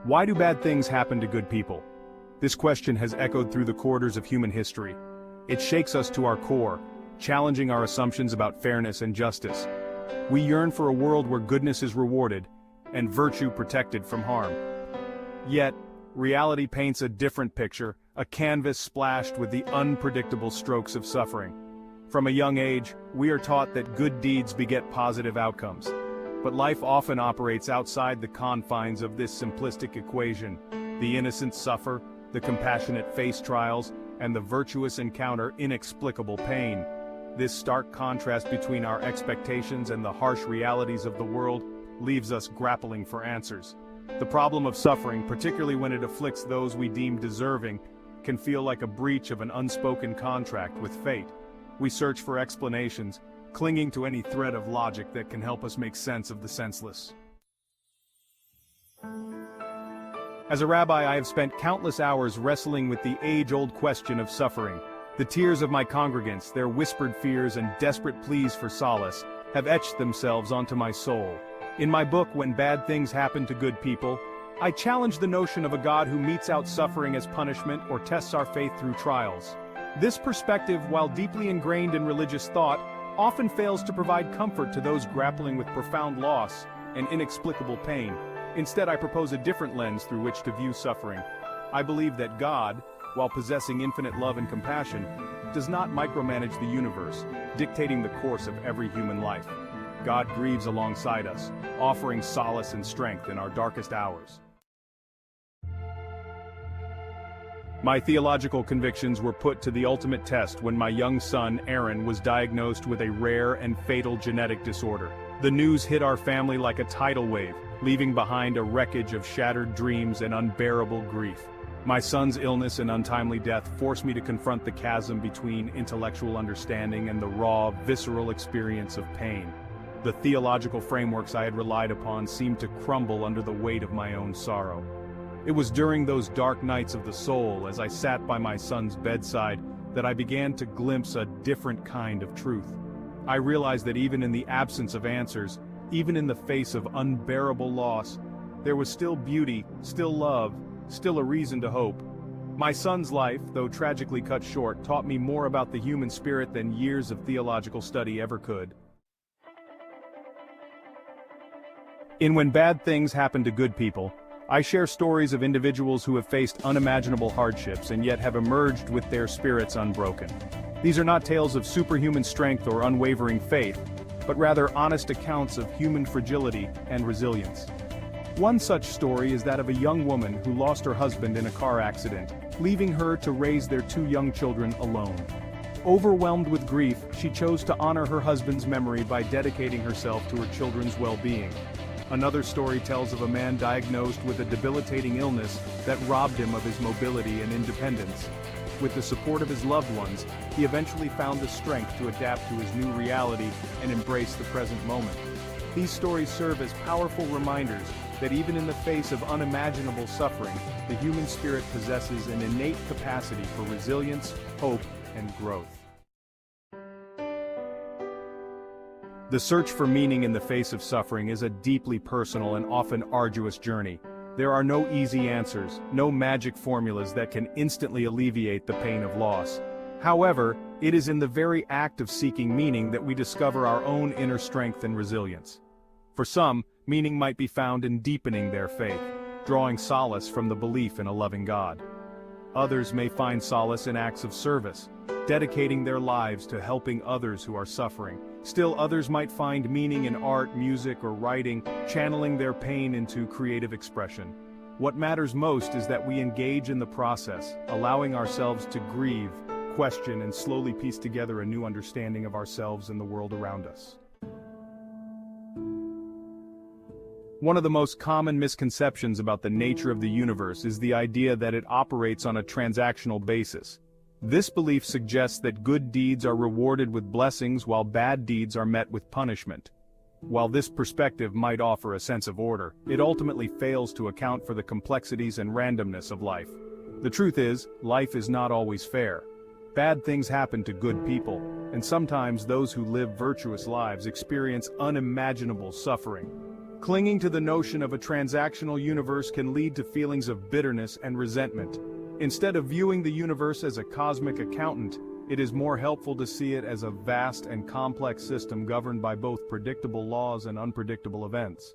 Why do bad things happen to good people? This question has echoed through the corridors of human history. It shakes us to our core, challenging our assumptions about fairness and justice. We yearn for a world where goodness is rewarded, and virtue protected from harm. Yet, reality paints a different picture, a canvas splashed with the unpredictable strokes of suffering. From a young age, we are taught that good deeds beget positive outcomes. But life often operates outside the confines of this simplistic equation. The innocent suffer, the compassionate face trials, and the virtuous encounter inexplicable pain. This stark contrast between our expectations and the harsh realities of the world leaves us grappling for answers. The problem of suffering, particularly when it afflicts those we deem deserving, can feel like a breach of an unspoken contract with fate. We search for explanations, clinging to any thread of logic that can help us make sense of the senseless. As a rabbi, I have spent countless hours wrestling with the age-old question of suffering. The tears of my congregants, their whispered fears and desperate pleas for solace, have etched themselves onto my soul. In my book, When Bad Things Happen to Good People, I challenge the notion of a God who metes out suffering as punishment or tests our faith through trials. This perspective, while deeply ingrained in religious thought, often fails to provide comfort to those grappling with profound loss and inexplicable pain. Instead, I propose a different lens through which to view suffering. I believe that God, while possessing infinite love and compassion, does not micromanage the universe, dictating the course of every human life. God grieves alongside us, offering solace and strength in our darkest hours. My theological convictions were put to the ultimate test when my young son, Aaron, was diagnosed with a rare and fatal genetic disorder. The news hit our family like a tidal wave, leaving behind a wreckage of shattered dreams and unbearable grief. My son's illness and untimely death forced me to confront the chasm between intellectual understanding and the raw, visceral experience of pain. The theological frameworks I had relied upon seemed to crumble under the weight of my own sorrow. It was during those dark nights of the soul, as I sat by my son's bedside, that I began to glimpse a different kind of truth. I realized that even in the absence of answers, even in the face of unbearable loss, there was still beauty, still love, still a reason to hope. My son's life, though tragically cut short, taught me more about the human spirit than years of theological study ever could. In When Bad Things Happen to Good People, I share stories of individuals who have faced unimaginable hardships and yet have emerged with their spirits unbroken. These are not tales of superhuman strength or unwavering faith, but rather honest accounts of human fragility and resilience. One such story is that of a young woman who lost her husband in a car accident, leaving her to raise their two young children alone. Overwhelmed with grief, she chose to honor her husband's memory by dedicating herself to her children's well-being. Another story tells of a man diagnosed with a debilitating illness that robbed him of his mobility and independence. With the support of his loved ones, he eventually found the strength to adapt to his new reality and embrace the present moment. These stories serve as powerful reminders that even in the face of unimaginable suffering, the human spirit possesses an innate capacity for resilience, hope, and growth. The search for meaning in the face of suffering is a deeply personal and often arduous journey. There are no easy answers, no magic formulas that can instantly alleviate the pain of loss. However, it is in the very act of seeking meaning that we discover our own inner strength and resilience. For some, meaning might be found in deepening their faith, drawing solace from the belief in a loving God. Others may find solace in acts of service, dedicating their lives to helping others who are suffering. Still others might find meaning in art, music, or writing, channeling their pain into creative expression. What matters most is that we engage in the process, allowing ourselves to grieve, question, and slowly piece together a new understanding of ourselves and the world around us. One of the most common misconceptions about the nature of the universe is the idea that it operates on a transactional basis. This belief suggests that good deeds are rewarded with blessings while bad deeds are met with punishment. While this perspective might offer a sense of order, it ultimately fails to account for the complexities and randomness of life. The truth is, life is not always fair. Bad things happen to good people, and sometimes those who live virtuous lives experience unimaginable suffering. Clinging to the notion of a transactional universe can lead to feelings of bitterness and resentment. Instead of viewing the universe as a cosmic accountant, it is more helpful to see it as a vast and complex system governed by both predictable laws and unpredictable events.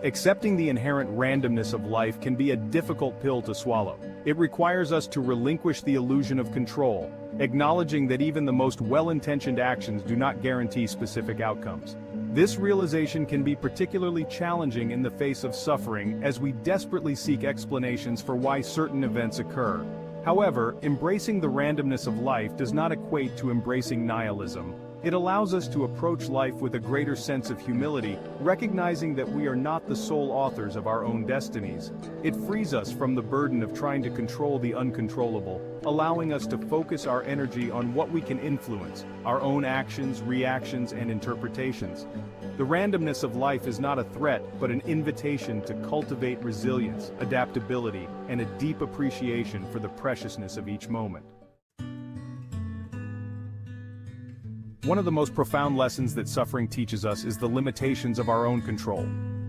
Accepting the inherent randomness of life can be a difficult pill to swallow. It requires us to relinquish the illusion of control, acknowledging that even the most well-intentioned actions do not guarantee specific outcomes. This realization can be particularly challenging in the face of suffering, as we desperately seek explanations for why certain events occur. However, embracing the randomness of life does not equate to embracing nihilism. It allows us to approach life with a greater sense of humility, recognizing that we are not the sole authors of our own destinies. It frees us from the burden of trying to control the uncontrollable, allowing us to focus our energy on what we can influence, our own actions, reactions, and interpretations. The randomness of life is not a threat, but an invitation to cultivate resilience, adaptability, and a deep appreciation for the preciousness of each moment. One of the most profound lessons that suffering teaches us is the limitations of our own control.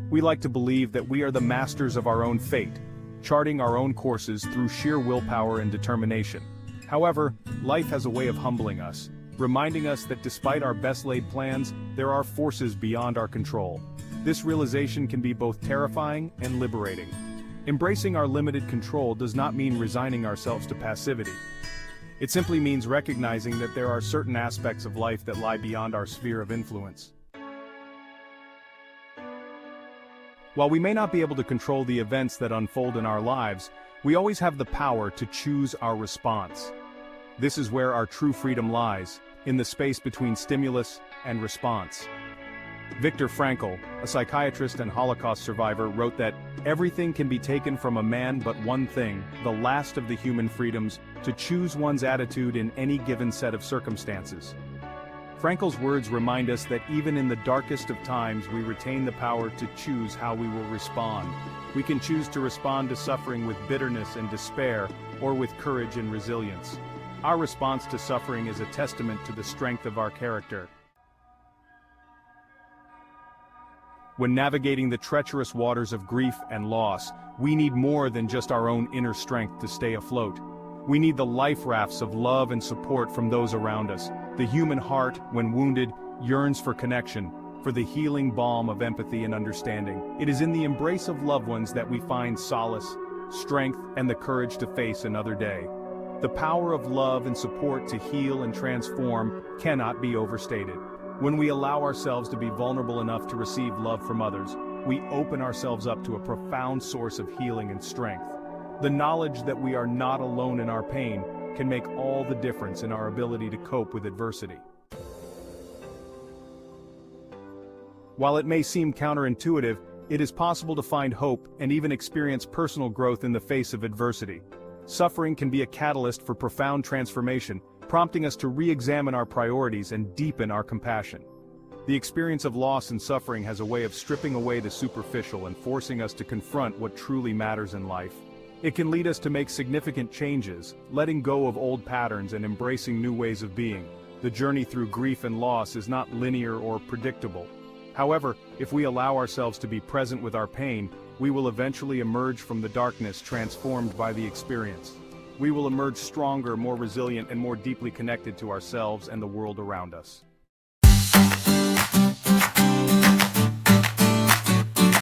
We like to believe that we are the masters of our own fate, charting our own courses through sheer willpower and determination. However, life has a way of humbling us, reminding us that despite our best-laid plans, there are forces beyond our control. This realization can be both terrifying and liberating. Embracing our limited control does not mean resigning ourselves to passivity. It simply means recognizing that there are certain aspects of life that lie beyond our sphere of influence. While we may not be able to control the events that unfold in our lives, we always have the power to choose our response. This is where our true freedom lies, in the space between stimulus and response. Viktor Frankl, a psychiatrist and Holocaust survivor, wrote that everything can be taken from a man but one thing, the last of the human freedoms, to choose one's attitude in any given set of circumstances. Frankl's words remind us that even in the darkest of times we retain the power to choose how we will respond. We can choose to respond to suffering with bitterness and despair, or with courage and resilience. Our response to suffering is a testament to the strength of our character. When navigating the treacherous waters of grief and loss, we need more than just our own inner strength to stay afloat. We need the life rafts of love and support from those around us. The human heart, when wounded, yearns for connection, for the healing balm of empathy and understanding. It is in the embrace of loved ones that we find solace, strength, and the courage to face another day. The power of love and support to heal and transform cannot be overstated. When we allow ourselves to be vulnerable enough to receive love from others, we open ourselves up to a profound source of healing and strength. The knowledge that we are not alone in our pain can make all the difference in our ability to cope with adversity. While it may seem counterintuitive, it is possible to find hope and even experience personal growth in the face of adversity. Suffering can be a catalyst for profound transformation, prompting us to re-examine our priorities and deepen our compassion. The experience of loss and suffering has a way of stripping away the superficial and forcing us to confront what truly matters in life. It can lead us to make significant changes, letting go of old patterns and embracing new ways of being. The journey through grief and loss is not linear or predictable. However, if we allow ourselves to be present with our pain, we will eventually emerge from the darkness transformed by the experience. We will emerge stronger, more resilient, and more deeply connected to ourselves and the world around us.